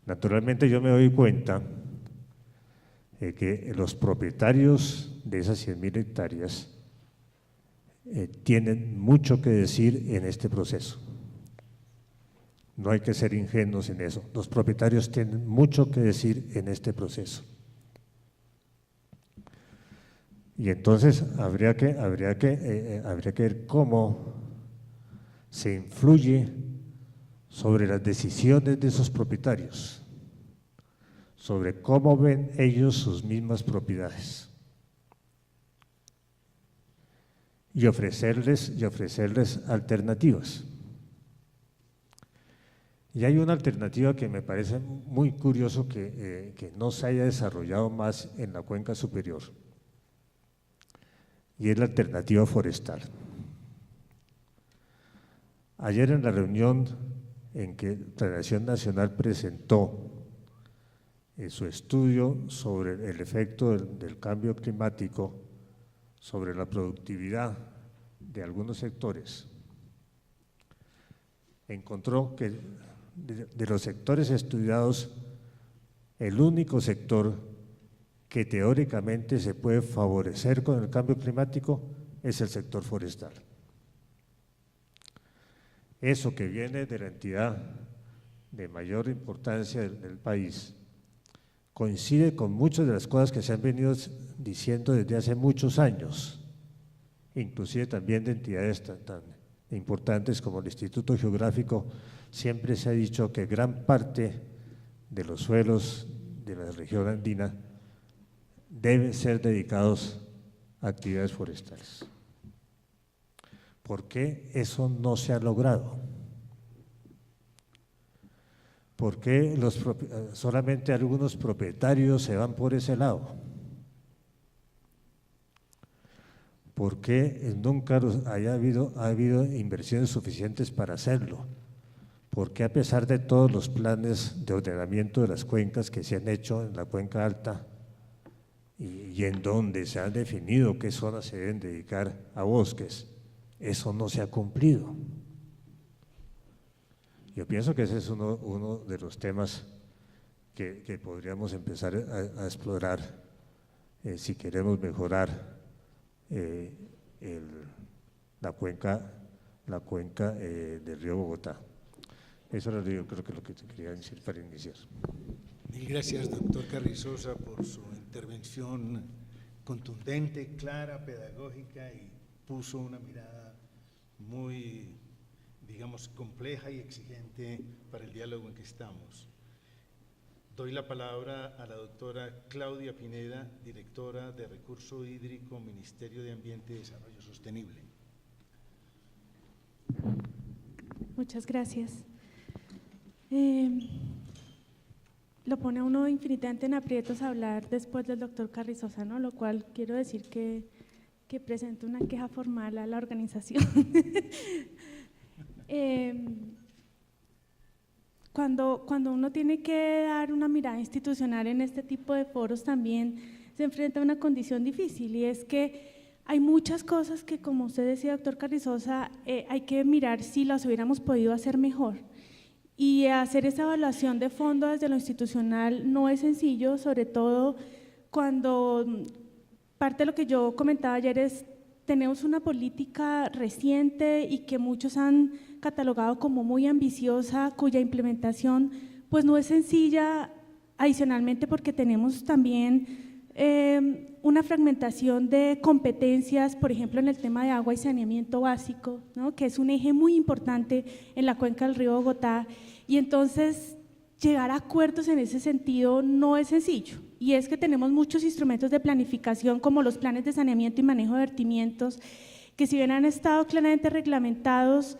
Naturalmente yo me doy cuenta de que los propietarios de esas 100.000 hectáreas tienen mucho que decir en este proceso. No hay que ser ingenuos en eso. Los propietarios tienen mucho que decir en este proceso. Y entonces habría que ver cómo se influye sobre las decisiones de esos propietarios, sobre cómo ven ellos sus mismas propiedades. Y ofrecerles alternativas. Y hay una alternativa que me parece muy curioso que no se haya desarrollado más en la cuenca superior, y es la alternativa forestal. Ayer en la reunión en que Planación Nacional presentó su estudio sobre el efecto del cambio climático sobre la productividad de algunos sectores, encontró que de los sectores estudiados, el único sector que teóricamente se puede favorecer con el cambio climático es el sector forestal. Eso que viene de la entidad de mayor importancia del país coincide con muchas de las cosas que se han venido diciendo desde hace muchos años, inclusive también de entidades tan importantes como el Instituto Geográfico. Siempre se ha dicho que gran parte de los suelos de la región andina deben ser dedicados a actividades forestales. ¿Por qué eso no se ha logrado? ¿Por qué solamente algunos propietarios se van por ese lado? ¿Por qué nunca ha habido inversiones suficientes para hacerlo? ¿Por qué a pesar de todos los planes de ordenamiento de las cuencas que se han hecho en la cuenca alta y en donde se ha definido qué zonas se deben dedicar a bosques, eso no se ha cumplido? Yo pienso que ese es uno de los temas que podríamos empezar a explorar si queremos mejorar la cuenca del río Bogotá. Eso era yo creo que lo que te quería decir para iniciar. Mil gracias, doctor Carrizosa, por su intervención contundente, clara, pedagógica, y puso una mirada muy, digamos, compleja y exigente para el diálogo en que estamos. Doy la palabra a la doctora Claudia Pineda, directora de Recurso Hídrico, Ministerio de Ambiente y Desarrollo Sostenible. Muchas gracias. Lo pone a uno infinitamente en aprietos hablar después del doctor Carrizosa, ¿no? Lo cual quiero decir que presento una queja formal a la organización. Cuando uno tiene que dar una mirada institucional en este tipo de foros, también se enfrenta a una condición difícil, y es que hay muchas cosas que, como usted decía, doctor Carrizosa, hay que mirar si las hubiéramos podido hacer mejor. Y hacer esa evaluación de fondo desde lo institucional no es sencillo, sobre todo cuando parte de lo que yo comentaba ayer es: tenemos una política reciente y que muchos han catalogado como muy ambiciosa, cuya implementación pues no es sencilla, adicionalmente porque tenemos también una fragmentación de competencias, por ejemplo en el tema de agua y saneamiento básico, ¿no? Que es un eje muy importante en la cuenca del río Bogotá, y entonces llegar a acuerdos en ese sentido no es sencillo. Y es que tenemos muchos instrumentos de planificación como los planes de saneamiento y manejo de vertimientos, que si bien han estado claramente reglamentados,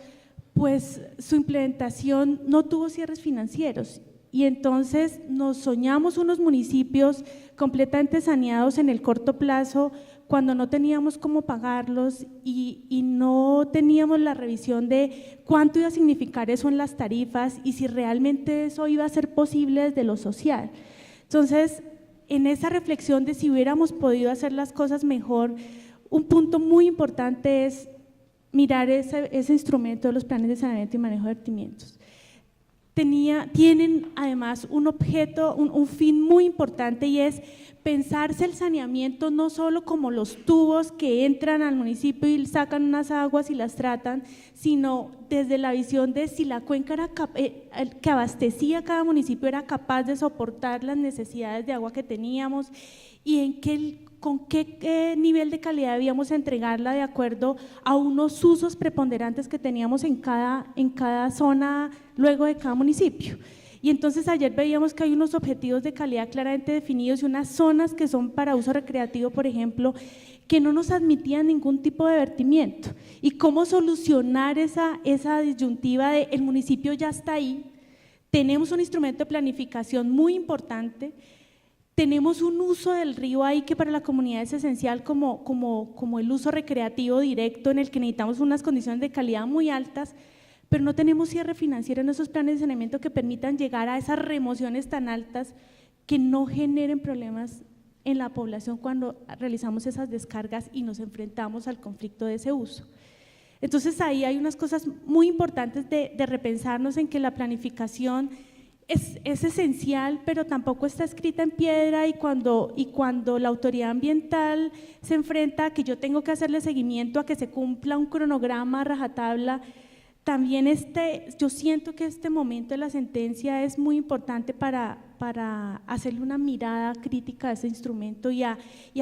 pues su implementación no tuvo cierres financieros, y entonces nos soñamos unos municipios completamente saneados en el corto plazo cuando no teníamos cómo pagarlos y no teníamos la revisión de cuánto iba a significar eso en las tarifas y si realmente eso iba a ser posible desde lo social. Entonces, en esa reflexión de si hubiéramos podido hacer las cosas mejor, un punto muy importante es mirar ese instrumento de los planes de saneamiento y manejo de vertimientos. tienen además un objeto, un fin muy importante, y es pensarse el saneamiento no solo como los tubos que entran al municipio y sacan unas aguas y las tratan, sino desde la visión de si la cuenca que abastecía cada municipio era capaz de soportar las necesidades de agua que teníamos, y con qué nivel de calidad debíamos entregarla de acuerdo a unos usos preponderantes que teníamos en cada zona luego de cada municipio. Y entonces ayer veíamos que hay unos objetivos de calidad claramente definidos y unas zonas que son para uso recreativo, por ejemplo, que no nos admitían ningún tipo de vertimiento. Y cómo solucionar esa disyuntiva de el municipio ya está ahí, tenemos un instrumento de planificación muy importante, tenemos un uso del río ahí que para la comunidad es esencial como el uso recreativo directo, en el que necesitamos unas condiciones de calidad muy altas, pero no tenemos cierre financiero en esos planes de saneamiento que permitan llegar a esas remociones tan altas que no generen problemas en la población cuando realizamos esas descargas y nos enfrentamos al conflicto de ese uso. Entonces ahí hay unas cosas muy importantes de repensarnos en que la planificación es esencial, pero tampoco está escrita en piedra, y cuando la autoridad ambiental se enfrenta a que yo tengo que hacerle seguimiento a que se cumpla un cronograma a rajatabla, también yo siento que este momento de la sentencia es muy importante para hacerle una mirada crítica a ese instrumento y a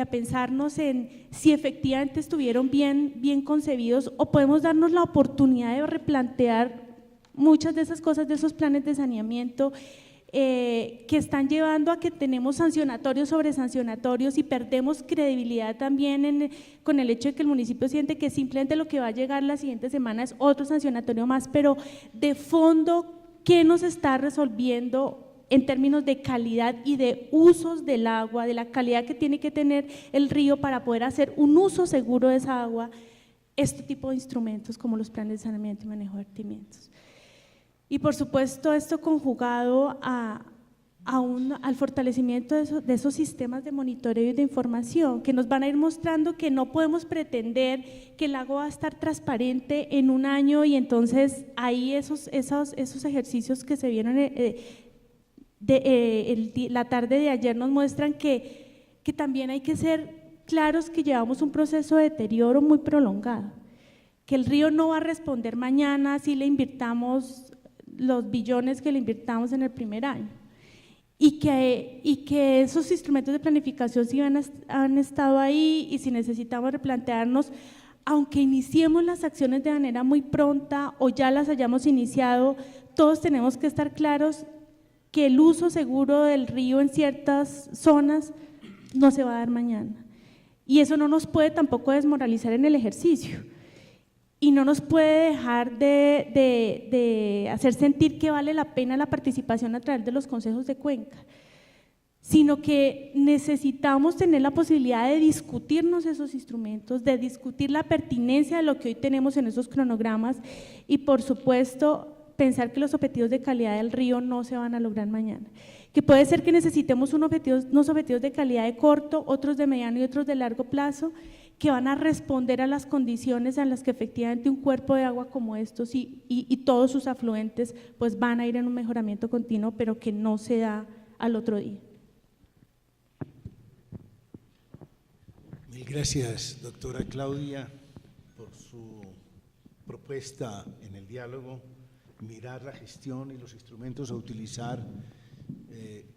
pensarnos en si efectivamente estuvieron bien concebidos, o podemos darnos la oportunidad de replantear muchas de esas cosas de esos planes de saneamiento que están llevando a que tenemos sancionatorios sobre sancionatorios y perdemos credibilidad también con el hecho de que el municipio siente que simplemente lo que va a llegar la siguiente semana es otro sancionatorio más, pero de fondo, ¿qué nos está resolviendo en términos de calidad y de usos del agua, de la calidad que tiene que tener el río para poder hacer un uso seguro de esa agua? Este tipo de instrumentos como los planes de saneamiento y manejo de vertimientos. Y por supuesto esto conjugado al fortalecimiento de esos sistemas de monitoreo y de información que nos van a ir mostrando que no podemos pretender que el agua va a estar transparente en un año, y entonces ahí esos ejercicios que se vieron la tarde de ayer nos muestran que también hay que ser claros que llevamos un proceso de deterioro muy prolongado, que el río no va a responder mañana si le invirtamos los billones que le invirtamos en el primer año, y que esos instrumentos de planificación sí han estado ahí, y si necesitamos replantearnos, aunque iniciemos las acciones de manera muy pronta o ya las hayamos iniciado, todos tenemos que estar claros que el uso seguro del río en ciertas zonas no se va a dar mañana, y eso no nos puede tampoco desmoralizar en el ejercicio. Y no nos puede dejar de hacer sentir que vale la pena la participación a través de los consejos de cuenca, sino que necesitamos tener la posibilidad de discutirnos esos instrumentos, de discutir la pertinencia de lo que hoy tenemos en esos cronogramas, y por supuesto pensar que los objetivos de calidad del río no se van a lograr mañana, que puede ser que necesitemos unos objetivos de calidad de corto, otros de mediano y otros de largo plazo, que van a responder a las condiciones en las que efectivamente un cuerpo de agua como estos y todos sus afluentes pues van a ir en un mejoramiento continuo, pero que no se da al otro día. Mil gracias, doctora Claudia, por su propuesta en el diálogo, mirar la gestión y los instrumentos a utilizar,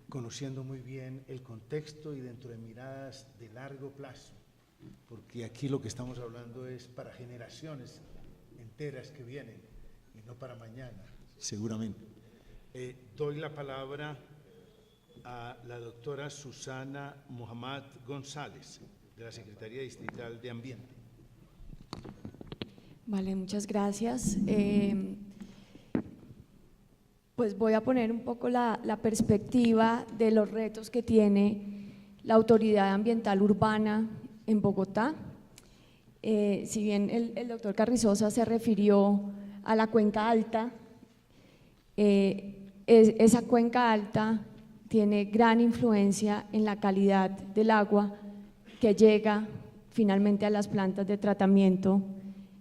conociendo muy bien el contexto y dentro de miradas de largo plazo, porque aquí lo que estamos hablando es para generaciones enteras que vienen y no para mañana, seguramente. Doy la palabra a la doctora Susana Muhammad González, de la Secretaría Distrital de Ambiente. Vale, muchas gracias. Pues voy a poner un poco la perspectiva de los retos que tiene la Autoridad Ambiental Urbana en Bogotá. Si bien el doctor Carrizosa se refirió a la cuenca alta, esa cuenca alta tiene gran influencia en la calidad del agua que llega finalmente a las plantas de tratamiento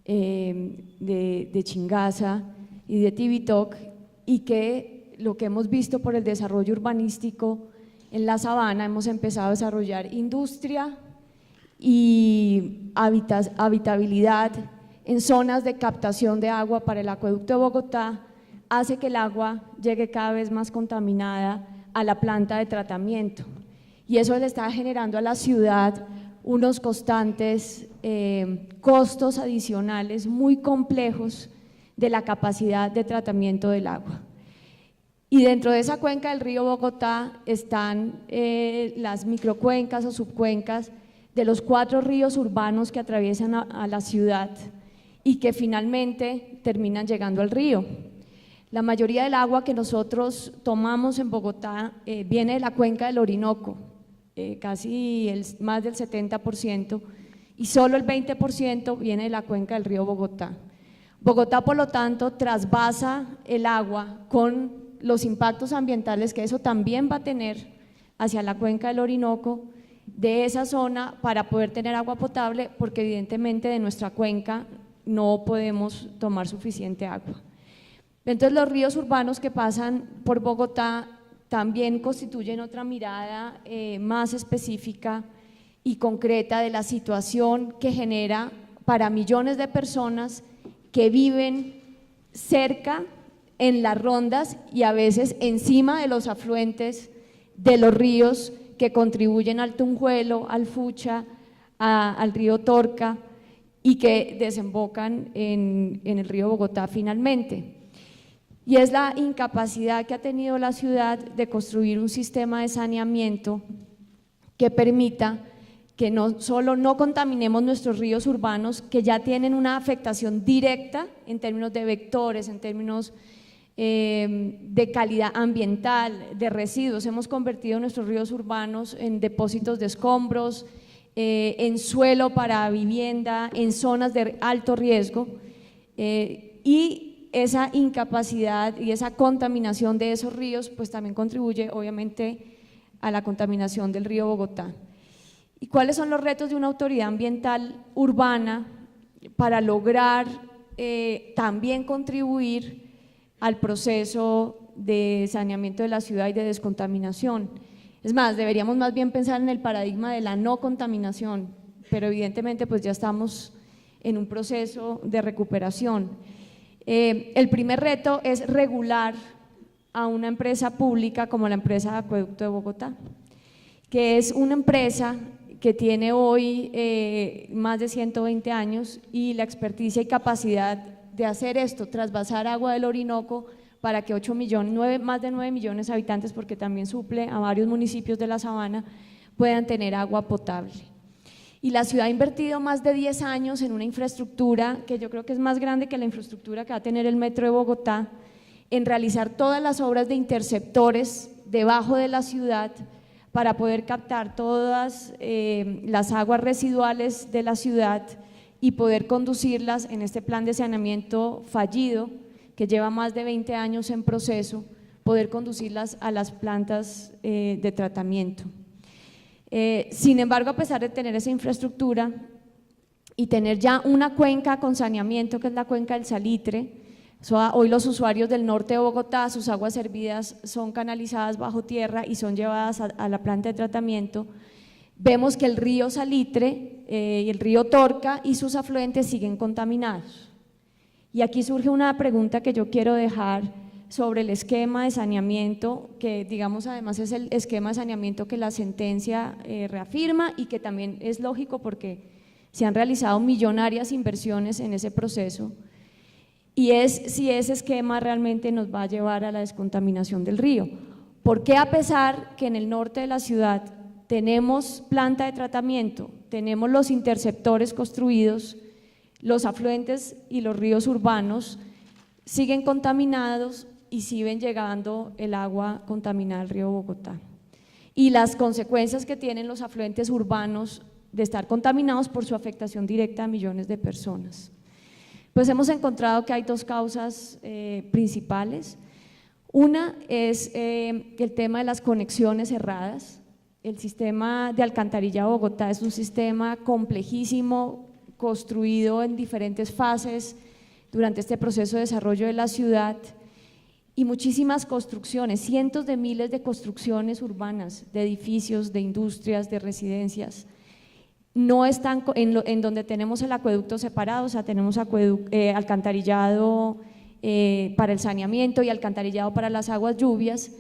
de Chingaza y de Tibitoc, y que lo que hemos visto por el desarrollo urbanístico en la sabana, hemos empezado a desarrollar industria y habitabilidad en zonas de captación de agua para el acueducto de Bogotá, hace que el agua llegue cada vez más contaminada a la planta de tratamiento, y eso le está generando a la ciudad unos constantes costos adicionales muy complejos de la capacidad de tratamiento del agua. Y dentro de esa cuenca del río Bogotá están las microcuencas o subcuencas de los 4 ríos urbanos que atraviesan a la ciudad y que finalmente terminan llegando al río. La mayoría del agua que nosotros tomamos en Bogotá viene de la cuenca del Orinoco, más del 70%, y solo el 20% viene de la cuenca del río Bogotá. Bogotá, por lo tanto, trasvasa el agua con los impactos ambientales que eso también va a tener hacia la cuenca del Orinoco, de esa zona, para poder tener agua potable, porque evidentemente de nuestra cuenca no podemos tomar suficiente agua. Entonces los ríos urbanos que pasan por Bogotá también constituyen otra mirada más específica y concreta de la situación que genera para millones de personas que viven cerca, en las rondas y a veces encima de los afluentes de los ríos que contribuyen al Tunjuelo, al Fucha, al río Torca y que desembocan en el río Bogotá finalmente. Y es la incapacidad que ha tenido la ciudad de construir un sistema de saneamiento que permita que no solo no contaminemos nuestros ríos urbanos, que ya tienen una afectación directa en términos de vectores, en términos de calidad ambiental, de residuos. Hemos convertido nuestros ríos urbanos en depósitos de escombros, en suelo para vivienda, en zonas de alto riesgo, y esa incapacidad y esa contaminación de esos ríos pues también contribuye obviamente a la contaminación del río Bogotá. ¿Y cuáles son los retos de una autoridad ambiental urbana para lograr también contribuir al proceso de saneamiento de la ciudad y de descontaminación? Es más, deberíamos más bien pensar en el paradigma de la no contaminación, pero evidentemente pues ya estamos en un proceso de recuperación. El primer reto es regular a una empresa pública como la empresa de Acueducto de Bogotá, que es una empresa que tiene hoy más de 120 años y la experticia y capacidad de hacer esto, trasvasar agua del Orinoco para que más de 9 millones de habitantes, porque también suple a varios municipios de la sabana, puedan tener agua potable. Y la ciudad ha invertido más de 10 años en una infraestructura que yo creo que es más grande que la infraestructura que va a tener el Metro de Bogotá, en realizar todas las obras de interceptores debajo de la ciudad para poder captar todas las aguas residuales de la ciudad y poder conducirlas en este plan de saneamiento fallido que lleva más de 20 años en proceso, poder conducirlas a las plantas de tratamiento. Sin embargo, a pesar de tener esa infraestructura y tener ya una cuenca con saneamiento, que es la cuenca del Salitre, hoy los usuarios del norte de Bogotá, sus aguas servidas son canalizadas bajo tierra y son llevadas a la planta de tratamiento. Vemos que el río Salitre y el río Torca y sus afluentes siguen contaminados. Y aquí surge una pregunta que yo quiero dejar sobre el esquema de saneamiento, que digamos además es el esquema de saneamiento que la sentencia reafirma y que también es lógico porque se han realizado millonarias inversiones en ese proceso, y es si ese esquema realmente nos va a llevar a la descontaminación del río. ¿Por qué, a pesar que en el norte de la ciudad tenemos planta de tratamiento, tenemos los interceptores construidos, los afluentes y los ríos urbanos siguen contaminados y siguen llegando el agua contaminada al río Bogotá? Y las consecuencias que tienen los afluentes urbanos de estar contaminados por su afectación directa a millones de personas. Pues hemos encontrado que hay dos causas principales. Una es el tema de las conexiones erradas. El sistema de alcantarillado de Bogotá es un sistema complejísimo, construido en diferentes fases durante este proceso de desarrollo de la ciudad, y muchísimas construcciones, cientos de miles de construcciones urbanas, de edificios, de industrias, de residencias, no están en donde tenemos el acueducto separado, o sea, tenemos alcantarillado para el saneamiento y alcantarillado para las aguas lluvias,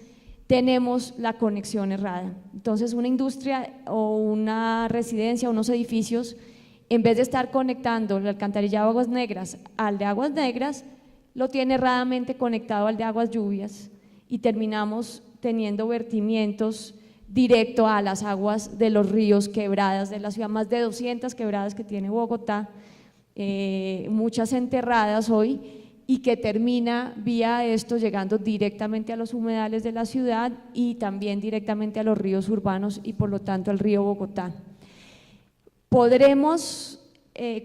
tenemos la conexión errada. Entonces, una industria o una residencia, unos edificios, en vez de estar conectando el alcantarillado de aguas negras al de aguas negras, lo tiene erradamente conectado al de aguas lluvias y terminamos teniendo vertimientos directo a las aguas de los ríos, quebradas de la ciudad, más de 200 quebradas que tiene Bogotá, muchas enterradas hoy, y que termina vía esto llegando directamente a los humedales de la ciudad y también directamente a los ríos urbanos y por lo tanto al río Bogotá.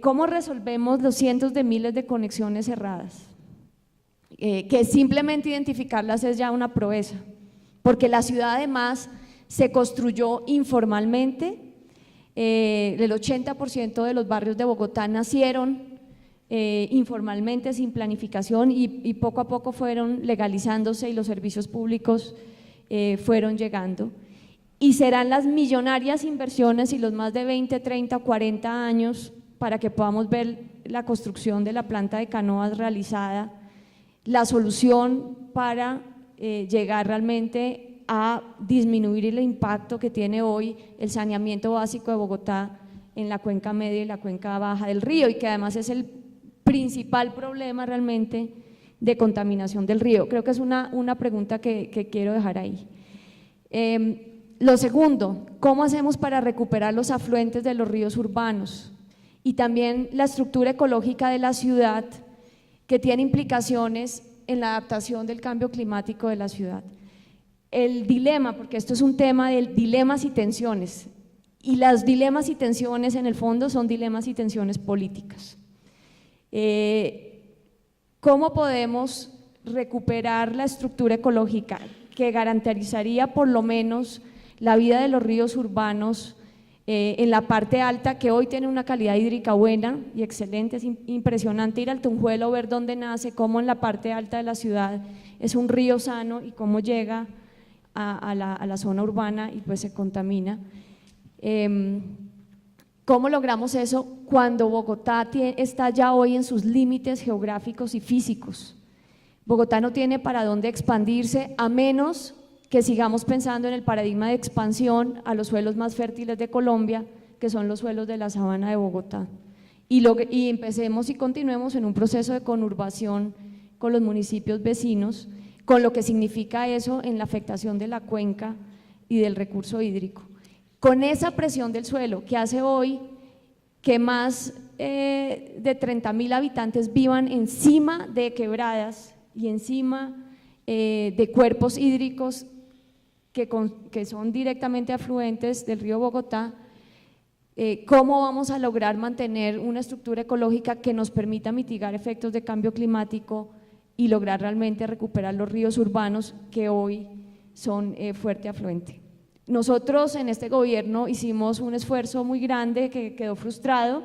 ¿Cómo resolvemos los cientos de miles de conexiones cerradas? Que simplemente identificarlas es ya una proeza, porque la ciudad además se construyó informalmente, el 80% de los barrios de Bogotá nacieron informalmente, sin planificación y poco a poco fueron legalizándose y los servicios públicos fueron llegando. Y serán las millonarias inversiones y los más de 20, 30, 40 años para que podamos ver la construcción de la planta de canoas realizada, la solución para llegar realmente a disminuir el impacto que tiene hoy el saneamiento básico de Bogotá en la cuenca media y la cuenca baja del río, y que además es el principal problema realmente de contaminación del río. Creo que es una pregunta que quiero dejar ahí. Lo segundo, ¿cómo hacemos para recuperar los afluentes de los ríos urbanos? Y también la estructura ecológica de la ciudad, que tiene implicaciones en la adaptación del cambio climático de la ciudad. El dilema, porque esto es un tema de dilemas y tensiones, y las dilemas y tensiones en el fondo son dilemas y tensiones políticas. ¿Cómo podemos recuperar la estructura ecológica que garantizaría por lo menos la vida de los ríos urbanos en la parte alta, que hoy tiene una calidad hídrica buena y excelente? Es impresionante ir al Tunjuelo, ver dónde nace, cómo en la parte alta de la ciudad es un río sano y cómo llega a la zona urbana y pues se contamina. ¿Cómo logramos eso cuando Bogotá está ya hoy en sus límites geográficos y físicos? Bogotá no tiene para dónde expandirse a menos que sigamos pensando en el paradigma de expansión a los suelos más fértiles de Colombia, que son los suelos de la sabana de Bogotá, y empecemos y continuemos en un proceso de conurbación con los municipios vecinos, con lo que significa eso en la afectación de la cuenca y del recurso hídrico. Con esa presión del suelo que hace hoy que más de 30.000 habitantes vivan encima de quebradas y encima de cuerpos hídricos que son directamente afluentes del río Bogotá, ¿cómo vamos a lograr mantener una estructura ecológica que nos permita mitigar efectos de cambio climático y lograr realmente recuperar los ríos urbanos que hoy son fuerte afluente? Nosotros en este gobierno hicimos un esfuerzo muy grande que quedó frustrado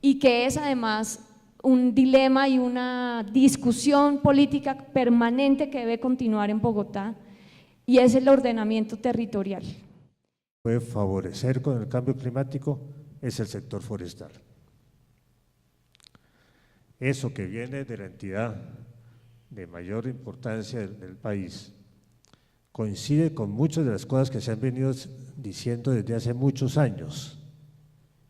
y que es además un dilema y una discusión política permanente que debe continuar en Bogotá, y es el ordenamiento territorial. Puede favorecer con el cambio climático es el sector forestal. Eso que viene de la entidad de mayor importancia del país coincide con muchas de las cosas que se han venido diciendo desde hace muchos años,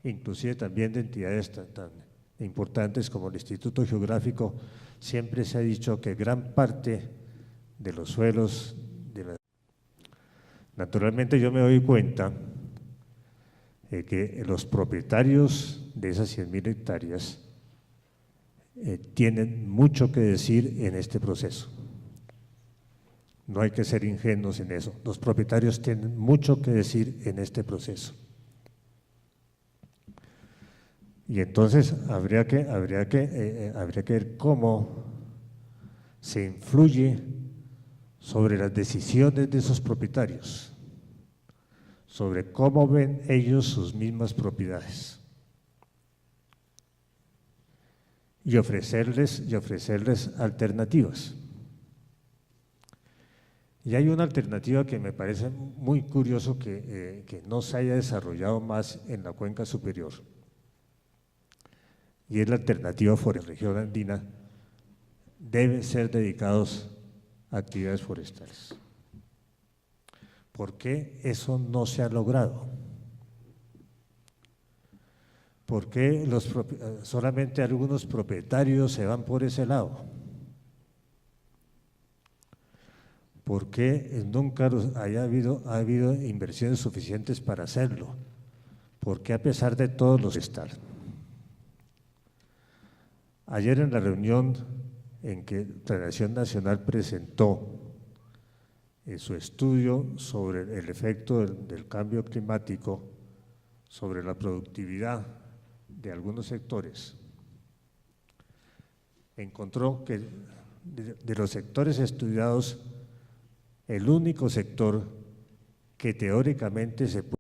inclusive también de entidades tan importantes como el Instituto Geográfico. Siempre se ha dicho que gran parte de los suelos Naturalmente yo me doy cuenta que los propietarios de esas 100.000 hectáreas tienen mucho que decir en este proceso. No hay que ser ingenuos en eso. Los propietarios tienen mucho que decir en este proceso. Y entonces habría que ver cómo se influye sobre las decisiones de esos propietarios, sobre cómo ven ellos sus mismas propiedades, y ofrecerles alternativas. Y hay una alternativa que me parece muy curioso que no se haya desarrollado más en la cuenca superior, y es la alternativa forestal. La región andina debe ser dedicados a actividades forestales. ¿Por qué eso no se ha logrado? ¿Por qué solamente algunos propietarios se van por ese lado? ¿Por qué nunca ha habido inversiones suficientes para hacerlo? ¿Por qué a pesar de todo los están? Ayer en la reunión en que Planeación Nacional presentó su estudio sobre el efecto del cambio climático sobre la productividad de algunos sectores, encontró que de los sectores estudiados, el único sector que teóricamente se puede